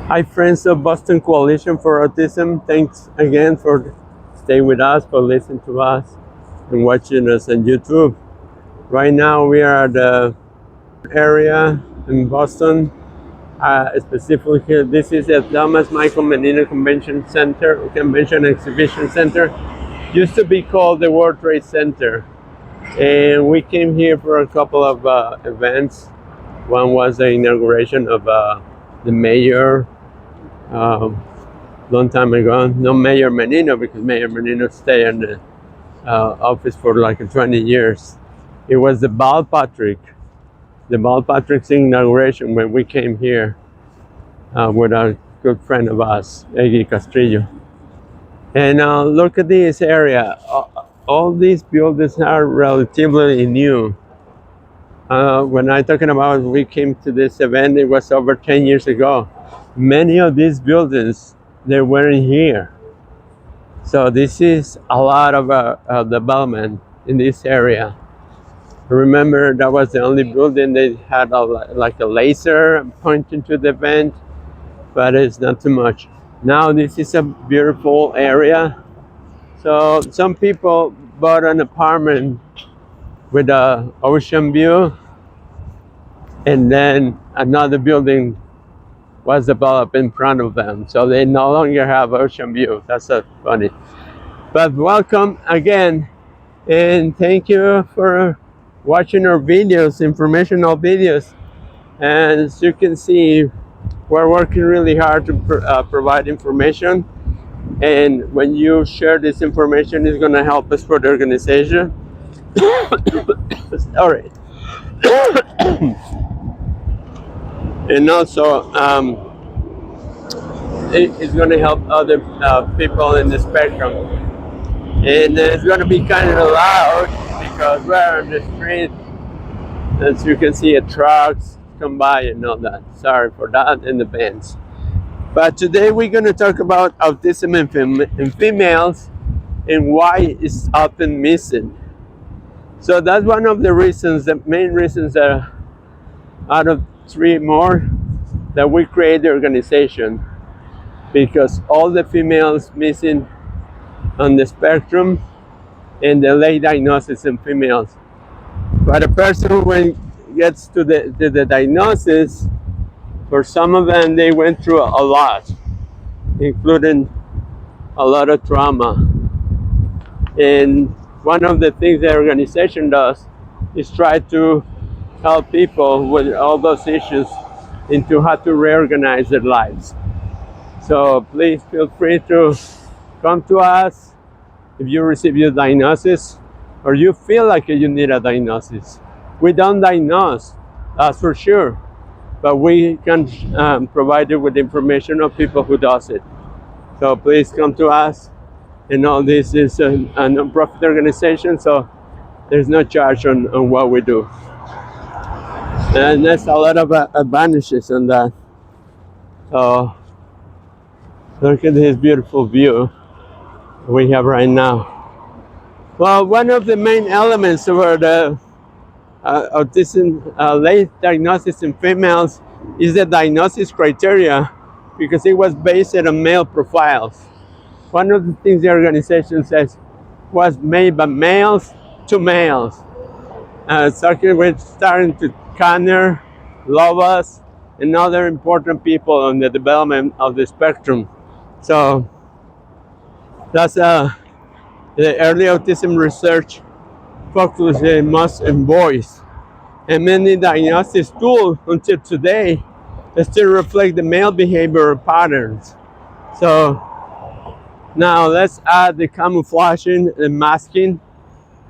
Hi, friends of Boston Coalition for Autism. Thanks again for staying with us, for listening to us, and watching us on YouTube. Right now, we are at the area in Boston. Specifically, this is at Thomas Michael Menino Convention Exhibition Center. Used to be called the World Trade Center. And we came here for a couple of events. One was the inauguration of the mayor long time ago. No Mayor Menino, because Mayor Menino stayed in the office for like 20 years. It was the Balpatrick's inauguration when we came here with a good friend of ours, Eggy Castrillo. And look at this area. All these buildings are relatively new. When I'm talking about we came to this event, it was over 10 years ago. Many of these buildings, they weren't here. So this is a lot of development in this area. Remember, that was the only building that had like a laser pointing to the vent, but it's not too much. Now this is a beautiful area. So some people bought an apartment with a ocean view, and then another building was developed in front of them. So they no longer have ocean view. That's so funny. But welcome again, and thank you for watching our videos, informational videos. And as you can see, we're working really hard to provide information. And when you share this information, it's going to help us for the organization. Sorry. And also, it's going to help other people in the spectrum. And it's going to be kind of loud because we're on the street. As you can see, trucks come by and all that. Sorry for that, and the bands. But today we're going to talk about autism in females and why it's often missing. So that's one of the reasons, the main reasons that out of three more that we create the organization, because all the females missing on the spectrum and the late diagnosis in females. But a person when gets to the diagnosis, for some of them they went through a lot, including a lot of trauma. And one of the things the organization does is try to help people with all those issues into how to reorganize their lives. So please feel free to come to us if you receive your diagnosis or you feel like you need a diagnosis. We don't diagnose, that's for sure, but we can provide you with information of people who does it. So please come to us. And all this is a non-profit organization, so there's no charge on what we do. And there's a lot of advantages on that. So look at this beautiful view we have right now. Well, one of the main elements of the autism late diagnosis in females is the diagnosis criteria, because it was based on male profiles. One of the things the organization says was made by males to males. We're starting to Kanner, Lovas, and other important people on the development of the spectrum. So that's the early autism research focused most on boys. And many diagnosis tools until today still reflect the male behavior patterns. So now let's add the camouflaging and masking,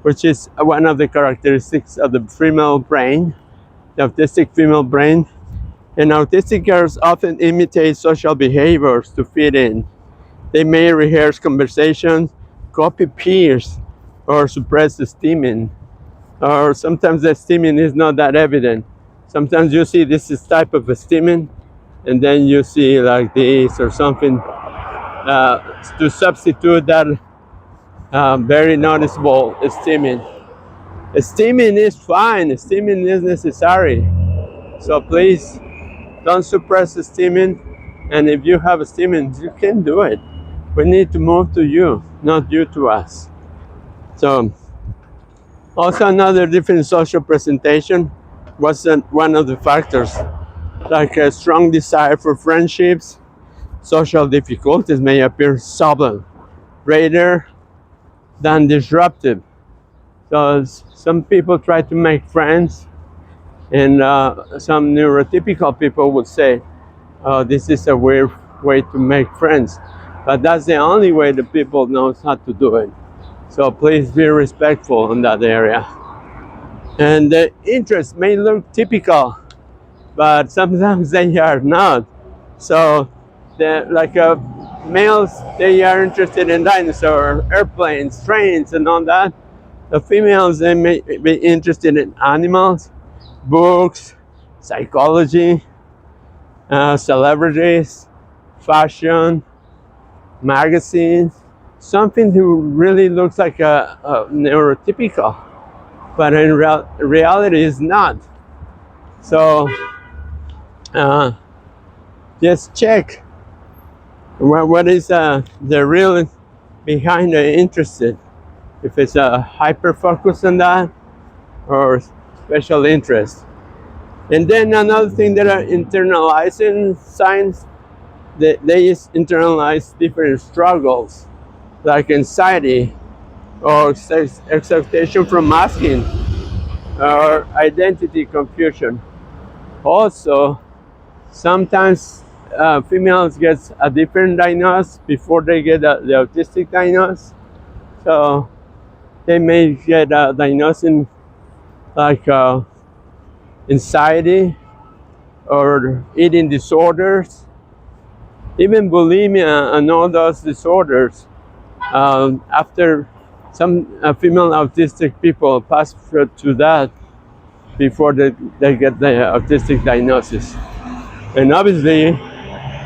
which is one of the characteristics of the female brain, the autistic female brain. And autistic girls often imitate social behaviors to fit in. They may rehearse conversations, copy peers, or suppress the steaming. Or sometimes the steaming is not that evident. Sometimes you see this is type of a steaming, and then you see like this or something to substitute that very noticeable steaming. Steaming is fine, steaming is necessary. So please don't suppress the steaming And if you have stimulants, you can do it. We need to move to you, not you to us. So also another different social presentation was one of the factors, like a strong desire for friendships. Social difficulties may appear subtle, rather than disruptive. So some people try to make friends, and some neurotypical people would say, "Oh, this is a weird way to make friends," but that's the only way the people knows how to do it. So please be respectful in that area. And the interests may look typical, but sometimes they are not. So, like males, they are interested in dinosaurs, airplanes, trains, and all that. The females, they may be interested in animals, books, psychology, celebrities, fashion, magazines, something that really looks like a neurotypical, but in reality is not. So uh, just check what is the real behind the interested. If it's a hyper focus on that or special interest. And then another thing that are internalizing signs, they internalize different struggles like anxiety or expectation from masking or identity confusion. Also, sometimes females get a different diagnosis before they get the autistic diagnosis. So they may get a diagnosis in like anxiety or eating disorders, even bulimia and all those disorders. After some female autistic people pass through that before they get the autistic diagnosis. And obviously,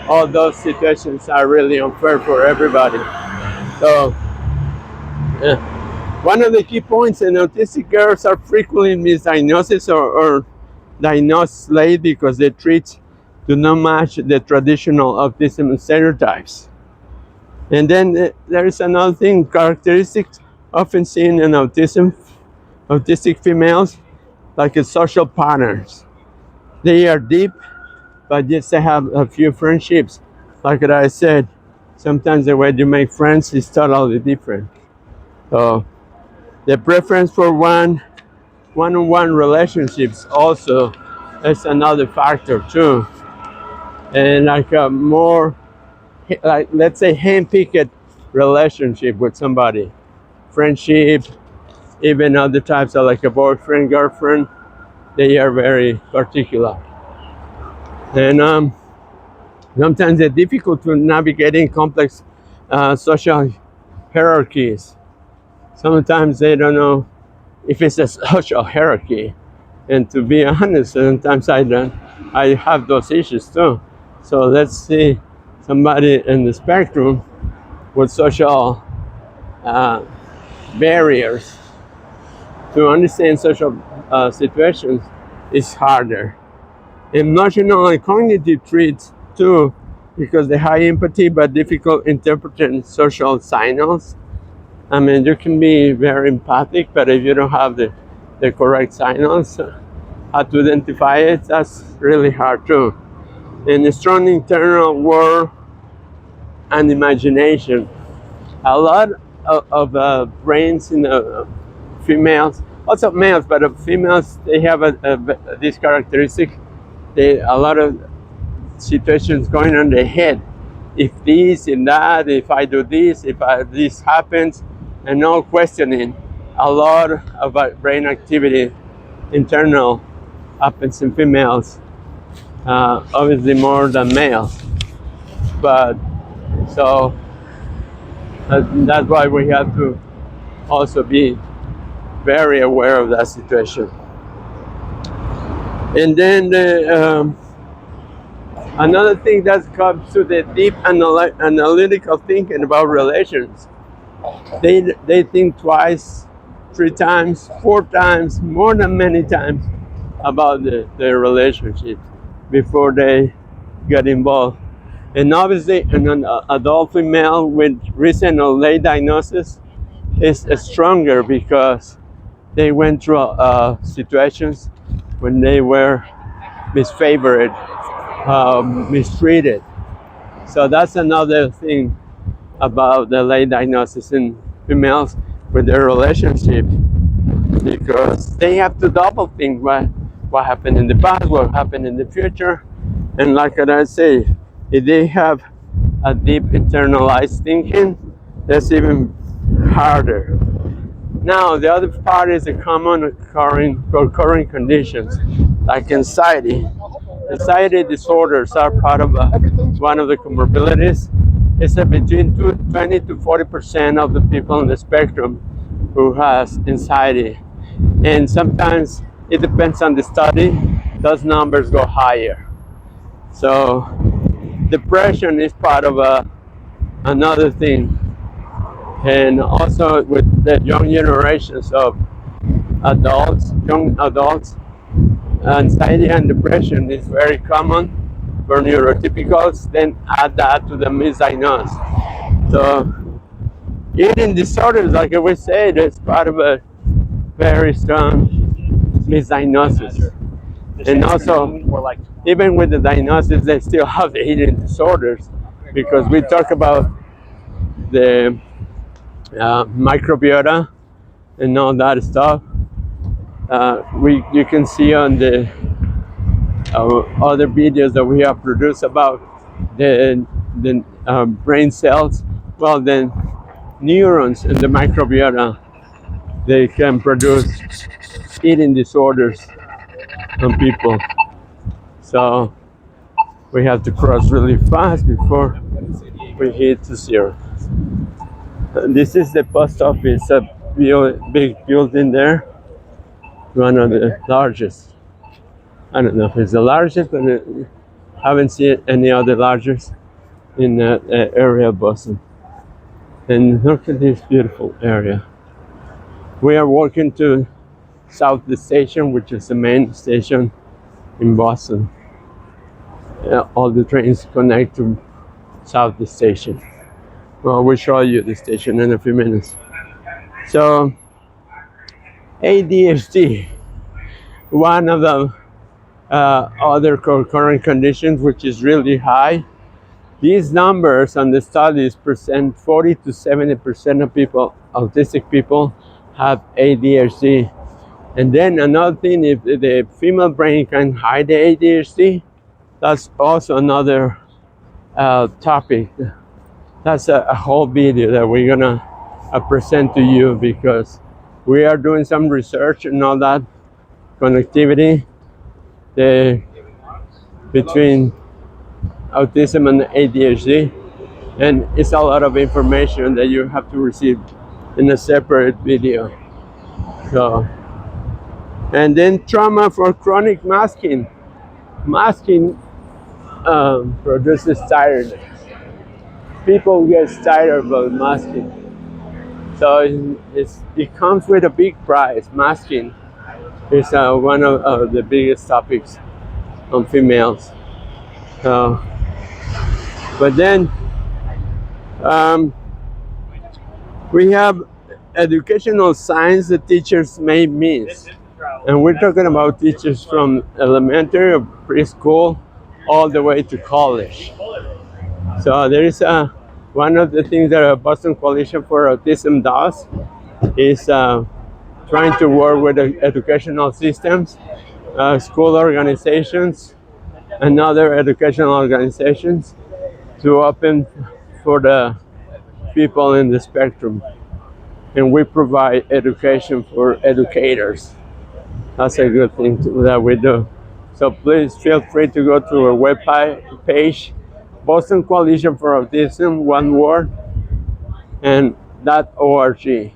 all those situations are really unfair for everybody. So, one of the key points in autistic girls are frequently misdiagnosed or diagnosed late because their traits do not match the traditional autism stereotypes. And then there is another thing, characteristics often seen in autistic females, like social patterns. They are deep, but just they have a few friendships. Like I said, sometimes the way you make friends is totally different. So the preference for one-on-one relationships also is another factor too. And like a more, like let's say, hand-picked relationship with somebody, friendship, even other types of like a boyfriend, girlfriend, they are very particular. And sometimes they're difficult to navigating complex social hierarchies. Sometimes they don't know if it's a social hierarchy. And to be honest, sometimes I don't. I have those issues too. So let's see somebody in the spectrum with social uh, barriers to understand social situations is harder. Emotional and cognitive traits too, because they high empathy but difficult interpreting social signals. I mean, you can be very empathic, but if you don't have the correct signals, how to identify it, that's really hard too. And a strong internal world and imagination. A lot of brains in females, also males, but females, they have this characteristic. A lot of situations going on their head. If this and that, if I do this, this happens, and no questioning. A lot of brain activity, internal, happens in females, obviously more than males. But so that's why we have to also be very aware of that situation. And then another thing that comes to the deep analytical thinking about relations. They think twice, 3 times, 4 times, more than many times about the relationship before they get involved. And obviously, an adult female with recent or late diagnosis is stronger because they went through situations when they were misfavored, mistreated. So that's another thing about the late diagnosis in females with their relationship, because they have to double think what happened in the past, what happened in the future. And like I say, if they have a deep internalized thinking, that's even harder. Now, the other part is the common occurring conditions like anxiety. Anxiety disorders are part of one of the comorbidities. It's between 20 to 40% of the people on the spectrum who has anxiety. And sometimes it depends on the study, those numbers go higher. So depression is part of another thing. And also with the young generations of young adults, anxiety and depression is very common for neurotypicals, then add that to the misdiagnosed. So eating disorders, like I was saying, is part of a very strong misdiagnosis. And also, even with the diagnosis, they still have the eating disorders, because we talk about the microbiota and all that stuff. You can see on the other videos that we have produced about the brain cells. Well, then neurons in the microbiota, they can produce eating disorders on people. So we have to cross really fast before we hit to zero. This is the post office, a big building there, one of the largest. I don't know if it's the largest, but I haven't seen any other largest in that area of Boston. And look at this beautiful area. We are walking to South the Station, which is the main station in Boston. All the trains connect to South the Station. Well, we'll show you the station in a few minutes. So, ADHD, one of the other concurrent conditions, which is really high. These numbers on the studies present 40 to 70% of people, autistic people, have ADHD. And then another thing, if the female brain can hide the ADHD, that's also another topic. That's a whole video that we're gonna present to you, because we are doing some research and all that connectivity between autism and ADHD, and it's a lot of information that you have to receive in a separate video. So, and then trauma for chronic masking. Masking produces tiredness. People get tired about masking. So it comes with a big price. Masking is one of the biggest topics on females. But then we have educational signs that teachers may miss. And we're talking about teachers from elementary or preschool all the way to college. So there is one of the things that a Boston Coalition for Autism does is trying to work with the educational systems, school organizations, and other educational organizations to open for the people in the spectrum. And we provide education for educators. That's a good thing that we do. So please feel free to go to our website page, Boston Coalition for Autism, one word, and .org.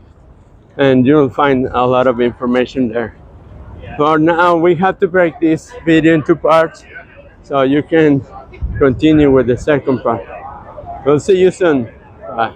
And you'll find a lot of information there. For now, we have to break this video into parts so you can continue with the second part. We'll see you soon. Bye.